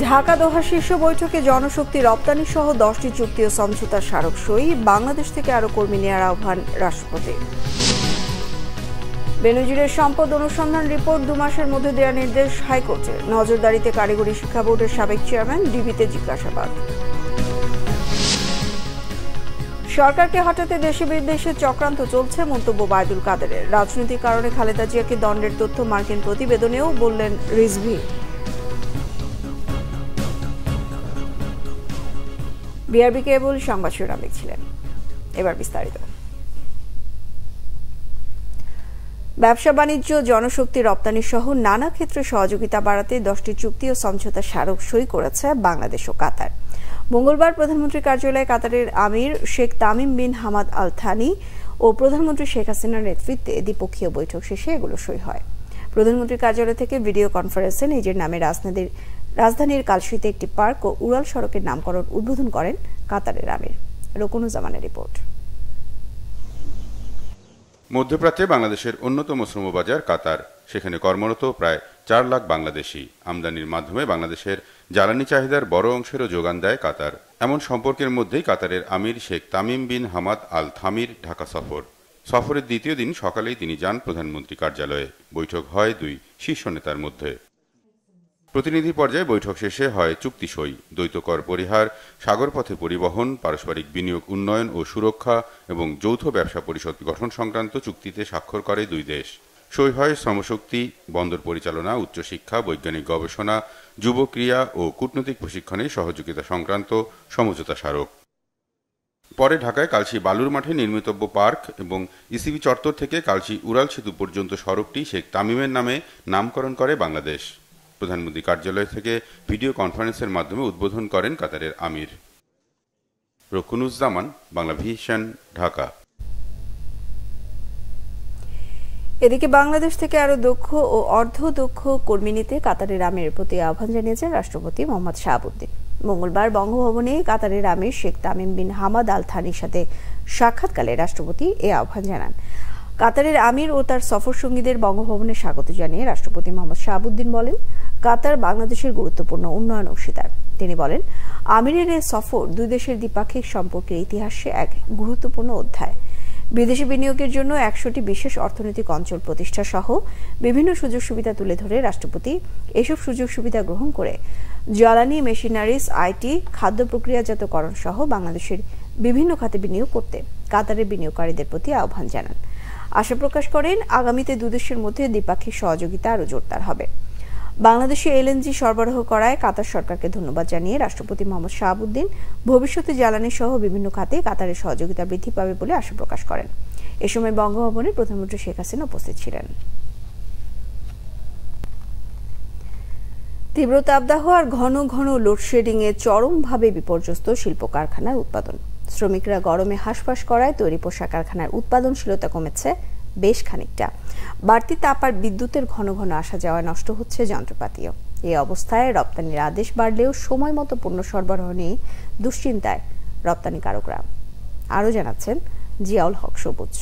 ঢাকা দোহা শীর্ষ বৈঠকে জনশক্তি রপ্তানি সহ 10টি চুক্তি ও সমঝোতার স্মারক সই। বাংলাদেশ থেকে আরও কর্মী নেওয়ার আহ্বান রাষ্ট্রপতি। বেনজিরের সম্পদ অনুসন্ধান রিপোর্ট 2 মাসের মধ্যে দেওয়ার নির্দেশ হাইকোর্টের। নজরদারিতে কারিগরি শিক্ষা বোর্ডের সাবেক চেয়ারম্যান ডিবিতে জিজ্ঞাসাবাদ। সরকারকে হটাতে দেশে বিদেশে চক্রান্ত চলছে, মন্তব্য বায়দুল কাদেরের। রাজনৈতিক কারণে খালেদা জিয়াকে দণ্ডের তথ্য মার্কিন প্রতিবেদনেও বললেন রিজভী। বিআরবি কেবল সংবাদ শিরোনাম দেখছিলেন, এবার বিস্তারিত। ব্যবসা বাণিজ্য, জনশক্তি রপ্তানি সহ নানা ক্ষেত্রে সহযোগিতা বাড়াতে 10টি চুক্তি ও সমঝোতা স্মারক সই করেছে বাংলাদেশ ও কাতার। মঙ্গলবার প্রধানমন্ত্রীর কার্যালয়ে কাতারের আমির Sheikh Tamim bin Hamad Al Thani ও প্রধানমন্ত্রী শেখ হাসিনার নেতৃত্বে দ্বিপক্ষীয় বৈঠক শেষে এগুলো সই হয়। প্রধানমন্ত্রীর কার্যালয় থেকে ভিডিও কনফারেন্সে নিজের নামে রাজধানীর কালশিতে একটি পার্ক ও উড়াল সড়কের নামকরণ উদ্বোধন করেন কাতারের আমির। রকুনুজ্জামানের রিপোর্ট। মধ্যপ্রাচ্যে বাংলাদেশের অন্যতম শ্রমবাজার কাতার। সেখানে কর্মরত প্রায় 4 লাখ বাংলাদেশি। আমদানির মাধ্যমে বাংলাদেশের জ্বালানি চাহিদার বড় অংশেরও যোগান দেয় কাতার। এমন সম্পর্কের মধ্যেই কাতারের আমির Sheikh Tamim bin Hamad Al থামির ঢাকা সফরের দ্বিতীয় দিন সকালেই তিনি যান প্রধানমন্ত্রী কার্যালয়ে। বৈঠক হয় 2 শীর্ষ নেতার মধ্যে। প্রতিনিধি পর্যায়ে বৈঠক শেষে হয় চুক্তি সই। দ্বৈত কর পরিহার, সাগরপথে পরিবহন, পারস্পরিক বিনিয়োগ উন্নয়ন ও সুরক্ষা এবং যৌথ ব্যবসা পরিষদ গঠন সংক্রান্ত চুক্তিতে স্বাক্ষর করে 2 দেশ। সই হয় শ্রমশক্তি, বন্দর পরিচালনা, উচ্চশিক্ষা, বৈজ্ঞানিক গবেষণা, যুব ক্রিয়া ও কূটনৈতিক প্রশিক্ষণে সহযোগিতা সংক্রান্ত সমঝোতা স্মারক। পরে ঢাকায় কালশী বালুর মাঠে নির্মিতব্য পার্ক এবং ইসিবি চত্বর থেকে কালশী উড়াল সেতু পর্যন্ত সড়কটি শেখ তামিমের নামে নামকরণ করে বাংলাদেশ। প্রধানমন্ত্রী কার্যালয় থেকে ভিডিও কনফারেন্সের মাধ্যমে উদ্বোধন করেন কাতারের আমির। রকুনুজ্জামান, বাংলা ভিশন, ঢাকা। এদিকে বাংলাদেশ থেকে আরো দক্ষ ও অর্ধদক্ষ কর্মী নিতে কাতারের আমিরের প্রতি আহ্বান জানিয়েছেন রাষ্ট্রপতি মোহাম্মদ শাহাবুদ্দিন। মঙ্গলবার বঙ্গভবনে কাতারের আমির Sheikh Tamim bin Hamad Al থানির সাথে সাক্ষাৎকালে রাষ্ট্রপতি এ আহ্বান জানান। কাতারের আমির ও তার সফর সঙ্গীদের বঙ্গভবনে স্বাগত জানিয়ে রাষ্ট্রপতি মোহাম্মদ শাহাবুদ্দিন বলেন, কাতার বাংলাদেশের গুরুত্বপূর্ণ উন্নয়ন অংশীদার। তিনি বলেন, আমিরের এ সফর 2 দেশের দ্বিপাক্ষিক সম্পর্কের ইতিহাসে এক গুরুত্বপূর্ণ অধ্যায়। বিদেশি বিনিয়োগের জন্য 100টি বিশেষ অর্থনৈতিক অঞ্চল প্রতিষ্ঠা সহ বিভিন্ন সুযোগ সুবিধা তুলে ধরে রাষ্ট্রপতি এসব সুযোগ সুবিধা গ্রহণ করে জ্বালানি, মেশিনারিজ, আইটি, খাদ্য প্রক্রিয়াজাতকরণ সহ বাংলাদেশের বিভিন্ন খাতে বিনিয়োগ করতে কাতারের বিনিয়োগকারীদের প্রতি আহ্বান জানান। আশা প্রকাশ করেন, আগামীতে 2 দেশের মধ্যে দ্বিপাক্ষিক সহযোগিতা আরও জোরদার হবে। বাংলাদেশে এলএনজি সরবরাহ করায় কাতার সরকারকে ধন্যবাদ জানিয়ে রাষ্ট্রপতি মোহাম্মদ শাহাবুদ্দিন ভবিষ্যতে জ্বালানি সহ বিভিন্ন খাতে কাতারের সহযোগিতা বৃদ্ধি পাবে বলে আশা প্রকাশ করেন। এ সময় বঙ্গভবনে প্রধানমন্ত্রী শেখ হাসিনা উপস্থিত ছিলেন। তীব্র তাপদাহ আর ঘন ঘন লোডশেডিং এ চরমভাবে বিপর্যস্ত শিল্প কারখানার উৎপাদন। শ্রমিকরা গরমে হাঁসফাঁস করায় তৈরি পোশাক কারখানার উৎপাদনশীলতা কমেছে বেশ খানিকটা। বাড়তি তাপ আর বিদ্যুতের ঘন ঘন আসা যাওয়ায় নষ্ট হচ্ছে যন্ত্রপাতিও। এই অবস্থায় রপ্তানির আদেশ বাড়লেও সময় মতো পণ্য সরবরাহ নিয়ে দুশ্চিন্তায় রপ্তানিকারকরা। আরও জানাচ্ছেন জিয়াউল হক সবুজ।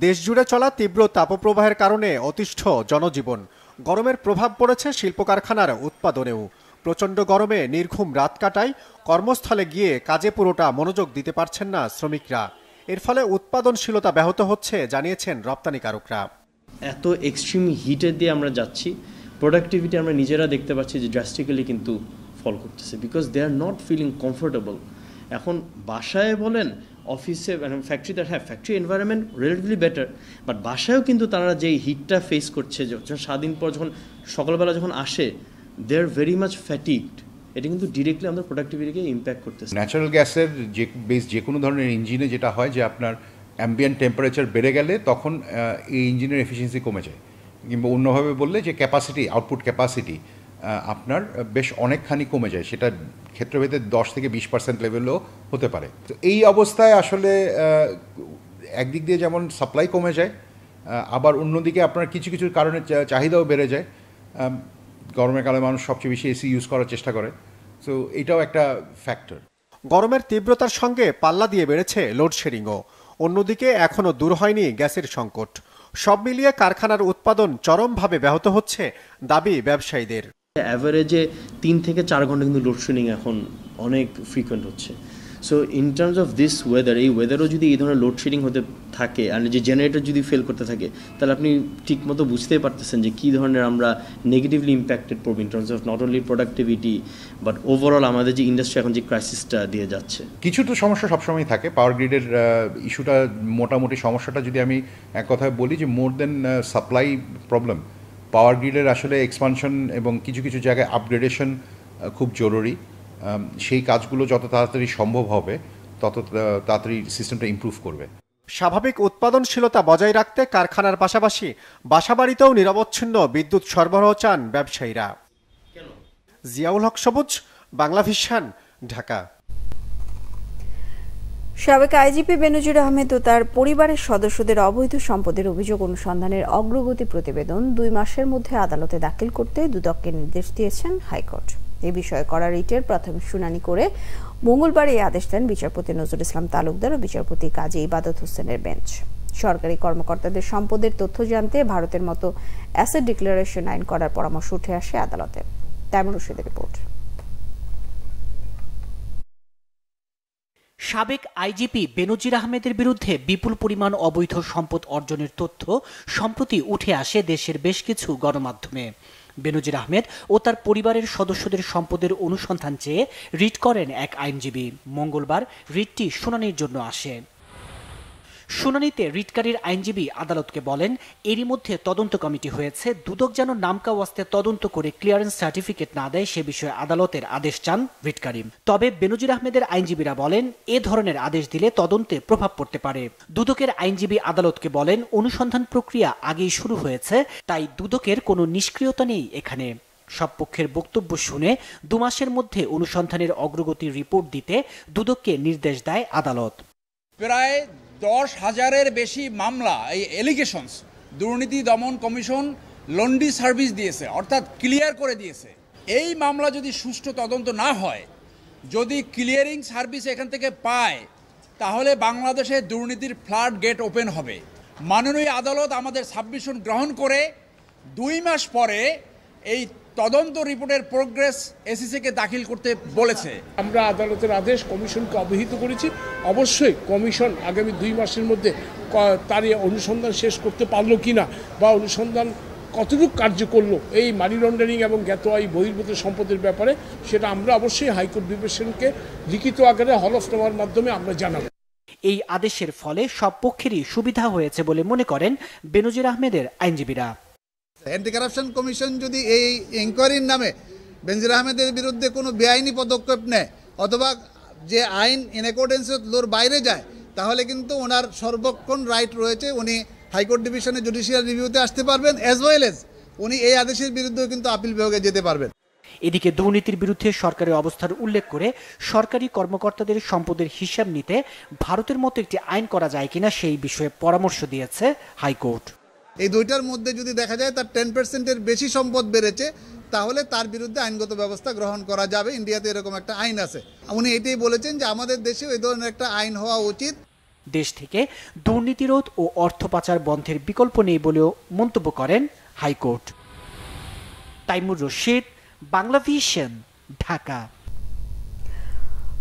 দেশজুড়ে চলা তীব্র তাপপ্রবাহের কারণে অতিষ্ঠ জনজীবন। গরমের প্রভাব পড়েছে শিল্প কারখানার উৎপাদনেও। প্রচণ্ড গরমে নির্ঘুম রাত কাটায়, কর্মস্থলে গিয়ে কাজে পুরোটা মনোযোগ দিতে পারছেন না শ্রমিকরা। এর ফলে উৎপাদনশীলতা ব্যাহত হচ্ছে জানিয়েছেন রপ্তানিকারকরা। এত এক্সট্রিম হিটের দিয়ে আমরা যাচ্ছি, প্রোডাক্টিভিটি আমরা নিজেরা দেখতে পাচ্ছি যে ড্রাস্টিক্যালি কিন্তু ফল করতেছে, because they are not feeling comfortable. এখন বাসায় বলেন, অফিসে, ফ্যাক্টরিতে, হ্যাঁ factory environment relatively better, but বাসায়ও কিন্তু তারা যে হিটটা ফেস করছে, যখন 7 দিন পর যখন সকালবেলা যখন আসে, দে আর ভেরি মাচ ফ্যাটিগড। এটা কিন্তু ডিরেক্টলি আমাদের প্রোডাক্টিভিটিকে ইম্প্যাক্ট করতেছে। ন্যাচারাল গ্যাসের যে কোনো ধরনের ইঞ্জিনে যেটা হয় যে আপনার অ্যাম্বিয়েন্ট টেম্পারেচার বেড়ে গেলে তখন এই ইঞ্জিনের এফিসিয়েন্সি কমে যায়, কিংবা অন্যভাবে বললে যে ক্যাপাসিটি, আউটপুট ক্যাপাসিটি আপনার বেশ অনেকখানি কমে যায়। সেটা ক্ষেত্রভেদে 10 থেকে 20% লেভেলও হতে পারে। তো এই অবস্থায় আসলে একদিক দিয়ে যেমন সাপ্লাই কমে যায়, আবার অন্যদিকে আপনার কিছু কিছু কারণে চাহিদাও বেড়ে যায়। গরমের কালে মানুষ সবচেয়ে বেশি এসি ইউজ করার চেষ্টা করে, সো এটাও একটা ফ্যাক্টর। গরমের তীব্রতার সঙ্গে পাল্লা দিয়ে বেড়েছে লোডশেডিংও। অন্যদিকে এখনও দূর হয়নি গ্যাসের সংকট। সব মিলিয়ে কারখানার উৎপাদন চরমভাবে ব্যাহত হচ্ছে দাবি ব্যবসায়ীদের। অ্যাভারেজে 3 থেকে 4 ঘন্টা কিন্তু লোডশেডিং এখন অনেক ফ্রিকোয়েন্ট হচ্ছে। So in terms of this weather, এই ওয়েদারও যদি এই ধরনের লোডশেডিং হতে থাকে আর যে জেনারেটর যদি ফেল করতে থাকে, তাহলে আপনি ঠিক মতো বুঝতেই পারতেছেন যে কী ধরনের আমরা নেগেটিভলি ইম্প্যাক্টেড পড়ব in terms of not only productivity but overall আমাদের যে ইন্ডাস্ট্রি এখন যে ক্রাইসিসটা দিয়ে যাচ্ছে। কিছু তো সমস্যা সবসময় থাকে। পাওয়ার গ্রিডের ইস্যুটা মোটামুটি সমস্যাটা যদি আমি এক কথায় বলি যে মোর দেন সাপ্লাই প্রবলেম, পাওয়ার গ্রিডের আসলে এক্সপানশন এবং কিছু কিছু জায়গায় আপগ্রেডেশন খুব জরুরি। সেই কাজগুলো যত তাড়াতাড়ি সম্ভব হবে তত তাড়াতাড়ি সিস্টেমটা ইমপ্রুভ করবে। স্বাভাবিক উৎপাদনশীলতা বজায় রাখতে কারখানার পাশাপাশি বাসাবাড়িতেও নিরবচ্ছিন্ন বিদ্যুৎ সরবরাহ চান ব্যবসায়ীরা। জিয়াউল হক সবুজ, বাংলা ভিশন, ঢাকা। সাবেক আইজিপি বেনজির আহমেদ ও তার পরিবারের সদস্যদের অবৈধ সম্পদের অভিযোগ অনুসন্ধানের অগ্রগতি প্রতিবেদন 2 মাসের মধ্যে আদালতে দাখিল করতে দুদককে নির্দেশ দিয়েছেন হাইকোর্ট। এ বিষয়ে করা রিটের প্রাথমিক শুনানি করে মঙ্গলবার এই আদেশ দেন বিচারপতি নজরুল ইসলাম তালুকদার ও বিচারপতি কাজী ইবাদত হোসেনের বেঞ্চ। সরকারি কর্মকর্তাদের সম্পদের তথ্য জানতে ভারতের মতো অ্যাসেট ডিক্লারেশন আইন করার পরামর্শ উঠে আসে আদালতে। তাইমুর রশিদের রিপোর্ট। সাবেক আইজিপি বেনজির আহমেদের বিরুদ্ধে বিপুল পরিমাণ অবৈধ সম্পদ অর্জনের তথ্য সম্প্রতি উঠে আসে দেশের বেশ কিছু গণমাধ্যমে। বেনজির আহমেদ ও তার পরিবারের সদস্যদের সম্পদের অনুসন্ধান চেয়ে রিট করেন এক আইনজীবী। মঙ্গলবার রিটটি শুনানির জন্য আসে। শুনানিতে রিটকারীর আইনজীবী আদালতকে বলেন, এরই মধ্যে তদন্ত কমিটি হয়েছে, দুদক যেন নামকা ওয়াস্তে তদন্ত করে ক্লিয়ারেন্স সার্টিফিকেট না দেয় সে বিষয়ে আদালতের আদেশ চান রিটকারী। তবে বেনজির আহমেদের আইনজীবীরা বলেন, এ ধরনের আদেশ দিলে তদন্তে প্রভাব পড়তে পারে। দুদকের আইনজীবী আদালতকে বলেন, অনুসন্ধান প্রক্রিয়া আগেই শুরু হয়েছে, তাই দুদকের কোনো নিষ্ক্রিয়তা নেই এখানে। সব পক্ষের বক্তব্য শুনে 2 মাসের মধ্যে অনুসন্ধানের অগ্রগতির রিপোর্ট দিতে দুদককে নির্দেশ দেয় আদালত। প্রায় 10,000-এর বেশি মামলা, এই এলিগেশনস দুর্নীতি দমন কমিশন লন্ডি সার্ভিস দিয়েছে, অর্থাৎ ক্লিয়ার করে দিয়েছে। এই মামলা যদি সুষ্ঠু তদন্ত না হয়, যদি ক্লিয়ারিং সার্ভিস এখান থেকে পায়, তাহলে বাংলাদেশে দুর্নীতির ফ্লাড গেট ওপেন হবে। মাননীয় আদালত আমাদের সাবমিশন গ্রহণ করে 2 মাস পরে এই তদন্ত রিপোর্টের প্রোগ্রেস এসিসিকে দাখিল করতে বলেছে। আমরা আদালতের আদেশ কমিশনকে অবহিত করেছি। অবশ্যই কমিশন আগামী 2 মাসের মধ্যে তার অনুসন্ধান শেষ করতে পারলো কিনা বা অনুসন্ধান কতটুকু কার্য করলো এই মানি লন্ডারিং এবং জ্ঞাত আয় বহির্ভূত সম্পদের ব্যাপারে, সেটা আমরা অবশ্যই হাইকোর্ট ডিভিশনকে লিখিত আকারে হলফনামার মাধ্যমে আমরা জানাবো। এই আদেশের ফলে সব পক্ষেরই সুবিধা হয়েছে বলে মনে করেন বেনজির আহমেদের আইনজীবীরা। অ্যান্টি কারাপশন কমিশন যদি এই ইনকোয়ারির নামে বেনজির আহমেদের বিরুদ্ধে কোনো বেআইনি পদক্ষেপ নেয় অথবা যে আইন ইন অ্যাকর্ডেন্স উইথ লোর বাইরে যায়, তাহলে কিন্তু ওনার সর্বক্ষণ রাইট রয়েছে, উনি হাইকোর্ট ডিভিশনে জুডিশিয়াল রিভিউতে আসতে পারবেন, অ্যাজ ওয়েল এজ উনি এই আদেশের বিরুদ্ধেও কিন্তু আপিল বিভাগে যেতে পারবেন। এদিকে দুর্নীতির বিরুদ্ধে সরকারের অবস্থার উল্লেখ করে সরকারি কর্মকর্তাদের সম্পদের হিসাব নিতে ভারতের মতো একটি আইন করা যায় কিনা সেই বিষয়ে পরামর্শ দিয়েছে হাইকোর্ট। এই দুইটার মধ্যে যদি দেখা যায় তার 10%-এর বেশি সম্পদ বেড়েছে, তাহলে তার বিরুদ্ধে আইনগত ব্যবস্থা গ্রহণ করা যাবে। ইন্ডিয়াতে এরকম একটা আইন আছে। উনি এটাই বলেছেন যে আমাদের দেশে এই ধরনের একটা আইন হওয়া উচিত। দেশ থেকে দুর্নীতিরোধ ও অর্থ পাচার বন্ধের বিকল্প নেই বলেও মন্তব্য করেন হাইকোর্ট। তাইমুর রশিদ, বাংলা ভিশন, ঢাকা।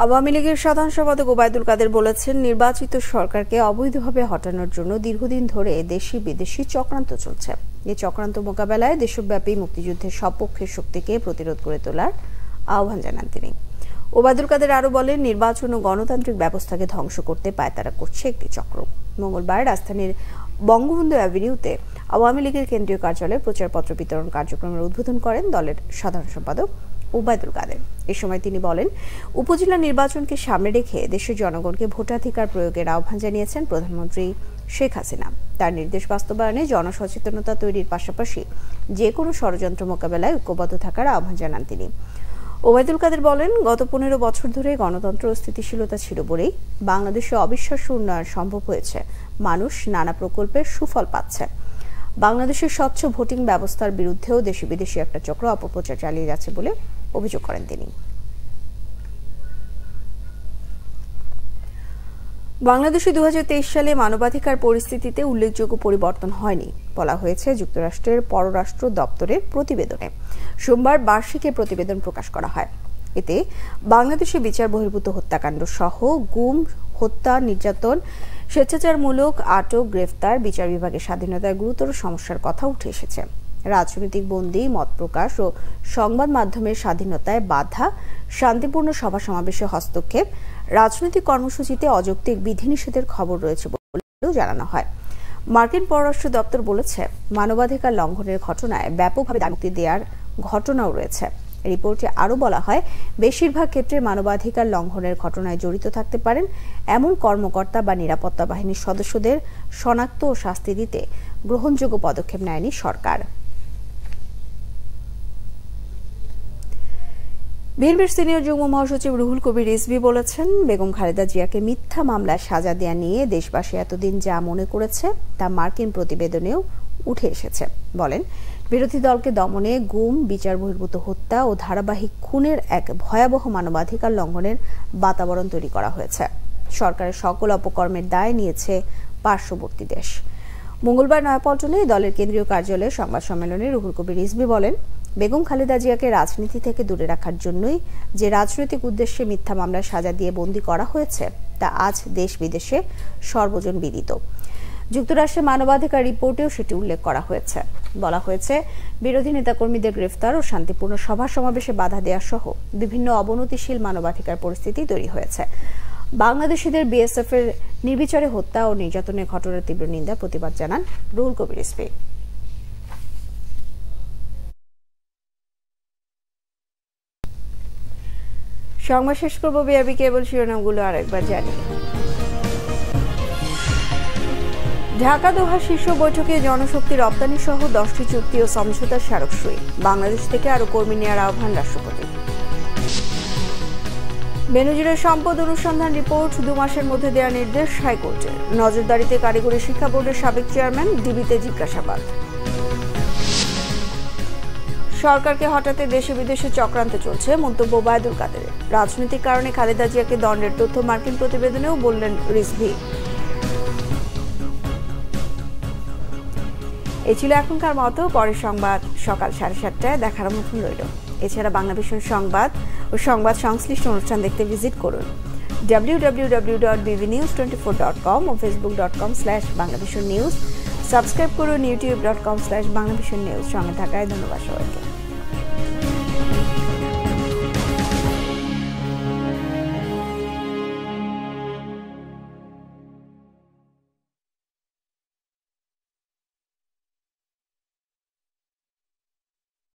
আওয়ামী লীগের সাধারণ সম্পাদক ওবায়দুল কাদের বলেছেন, নির্বাচিত সরকারকে অবৈধভাবে হটানোর জন্য দীর্ঘদিন ধরে দেশি বিদেশি চক্রান্ত চলছে। এই চক্রান্ত মোকাবেলায় দেশব্যাপী মুক্তিযুদ্ধের সব পক্ষের শক্তিকে প্রতিরোধ করে তোলার আহ্বান জানান তিনি। ওবায়দুল কাদের আরও বলেন, নির্বাচন ও গণতান্ত্রিক ব্যবস্থাকে ধ্বংস করতে পায়তারা করছে একটি চক্র। মঙ্গলবার রাজধানীর বঙ্গবন্ধু অ্যাভিনিউতে আওয়ামী লীগের কেন্দ্রীয় কার্যালয়ে প্রচারপত্র বিতরণ কার্যক্রমের উদ্বোধন করেন দলের সাধারণ সম্পাদক ওবায়দুল কাদের। এ সময় তিনি বলেন, উপজেলা নির্বাচনকে সামনে রেখে দেশের জনগণকে ভোটাধিকার প্রয়োগের আহ্বান জানিয়েছেন প্রধানমন্ত্রী শেখ হাসিনা। তার নির্দেশ বাস্তবায়নে জনসচেতনতা তৈরির পাশাপাশি যে কোনো ষড়যন্ত্র মোকাবেলায় ঐক্যবদ্ধ থাকার আহ্বান জানান তিনি। ওবায়দুল কাদের বলেন, গত 15 বছর ধরে গণতন্ত্র ও স্থিতিশীলতা ছিল বলেই বাংলাদেশে অবিশ্বাস্য উন্নয়ন সম্ভব হয়েছে। মানুষ নানা প্রকল্পের সুফল পাচ্ছে। বাংলাদেশের স্বচ্ছ ভোটিং ব্যবস্থার বিরুদ্ধেও দেশি বিদেশি একটা চক্র অপপ্রচার চালিয়ে যাচ্ছে বলে অভিযোগ করেন তিনি। বাংলাদেশে 2023 সালে মানবাধিকার পরিস্থিতিতে উল্লেখযোগ্য পরিবর্তন হয়নি বলা হয়েছে যুক্তরাষ্ট্রের পররাষ্ট্র দপ্তরের প্রতিবেদনে। সোমবার বার্ষিক প্রতিবেদন প্রকাশ করা হয়। এতে বাংলাদেশে বিচার বহির্ভূত হত্যাকাণ্ড সহ গুম, হত্যা, নির্যাতন, স্বেচ্ছাচারমূলক আটক, গ্রেফতার, বিচার বিভাগের স্বাধীনতায় গুরুতর সমস্যার কথা উঠে এসেছে। রাজনৈতিক বন্দী, মত প্রকাশ ও সংবাদ মাধ্যমের স্বাধীনতায় বাধা, শান্তিপূর্ণ সভা সমাবেশে হস্তক্ষেপ, রাজনৈতিক কর্মসূচিতে অযৌক্তিক বিধিনিষেধের খবর রয়েছে বলেও জানানো হয়। মার্কিন পররাষ্ট্র দপ্তর বলেছে, মানবাধিকার লঙ্ঘনের ঘটনায় ব্যাপকভাবে দায়মুক্তি দেওয়ার ঘটনাও রয়েছে। রিপোর্টে আরও বলা হয়, বেশিরভাগ ক্ষেত্রে মানবাধিকার লঙ্ঘনের ঘটনায় জড়িত থাকতে পারেন এমন কর্মকর্তা বা নিরাপত্তা বাহিনীর সদস্যদের শনাক্ত ও শাস্তি দিতে গ্রহণযোগ্য পদক্ষেপ নেয়নি সরকার। বিএনপির সিনিয়র যুগ্ম মহাসচিব রুহুল কবির রিজভী বলেছেন, বেগম খালেদা জিয়াকে মিথ্যা মামলায় সাজা দেয়া নিয়ে দেশবাসী এতদিন যা মনে করেছে তা মার্কিন প্রতিবেদনেও উঠে এসেছে। বলেন, বিরোধী দলকে দমনে গুম, বিচার বহির্ভূত হত্যা ও ধারাবাহিক খুনের এক ভয়াবহ মানবাধিকার লঙ্ঘনের বাতাবরণ তৈরি করা হয়েছে। সরকারের সকল অপকর্মের দায় নিয়েছে পার্শ্ববর্তী দেশ। মঙ্গলবার নয়াপল্টনে দলের কেন্দ্রীয় কার্যালয়ে সংবাদ সম্মেলনে রুহুল কবির রিজভী বলেন, বেগম খালেদা জিয়াকে রাজনীতি থেকে দূরে রাখার জন্যই যে রাজনৈতিক উদ্দেশ্যে মিথ্যা মামলায় সাজা দিয়ে বন্দী করা হয়েছে তা আজ দেশ বিদেশে সর্বজন বিদিত। যুক্তরাষ্ট্রের মানবাধিকার রিপোর্টেও সেটি উল্লেখ করা হয়েছে। বলা হয়েছে, বিরোধী নেতাকর্মীদের গ্রেফতার ও শান্তিপূর্ণ সভা সমাবেশে বাধা দেওয়া সহ বিভিন্ন অবনতিশীল মানবাধিকার পরিস্থিতি তৈরি হয়েছে। বাংলাদেশিদের বিএসএফ এর নির্বিচারে হত্যা ও নির্যাতনের ঘটনার তীব্র নিন্দা প্রতিবাদ জানান রুহুল কবির রিজভী। সংবাদ শেষ করব বিআরবি কেবল শিরোনামগুলো আরেকবার জানি। ঢাকা দোহা শীর্ষ বৈঠকে জনশক্তি রপ্তানি সহ 10টি চুক্তি ও সমঝোতার স্মারক সই। বাংলাদেশ থেকে আরো কর্মী নেওয়ার আহ্বান রাষ্ট্রপতি। বেনজিরের সম্পদ অনুসন্ধান রিপোর্ট 2 মাসের মধ্যে দেওয়ার নির্দেশ হাইকোর্টের। নজরদারিতে কারিগরি শিক্ষা বোর্ডের সাবেক চেয়ারম্যান, ডিবিতে জিজ্ঞাসাবাদ। সরকারকে হটাতে দেশে বিদেশে চক্রান্ত চলছে, মন্তব্য ওবায়দুল কাদেরের। রাজনৈতিক কারণে খালেদা জিয়াকে দণ্ডের তথ্য মার্কিন প্রতিবেদনেও বললেন রিজভী। এই ছিল এখনকার মতো। পরের সংবাদ সকাল 7:30টায় দেখার মতন রইল। এছাড়া বাংলাভিশন সংবাদ ও সংবাদ সংশ্লিষ্ট অনুষ্ঠান দেখতে ভিজিট করুন www.bbnews24.com ও facebook.com/banglavisionnews। সাবস্ক্রাইব করুন youtube.com/banglavisionnews। সঙ্গে থাকায় ধন্যবাদ সবাইকে।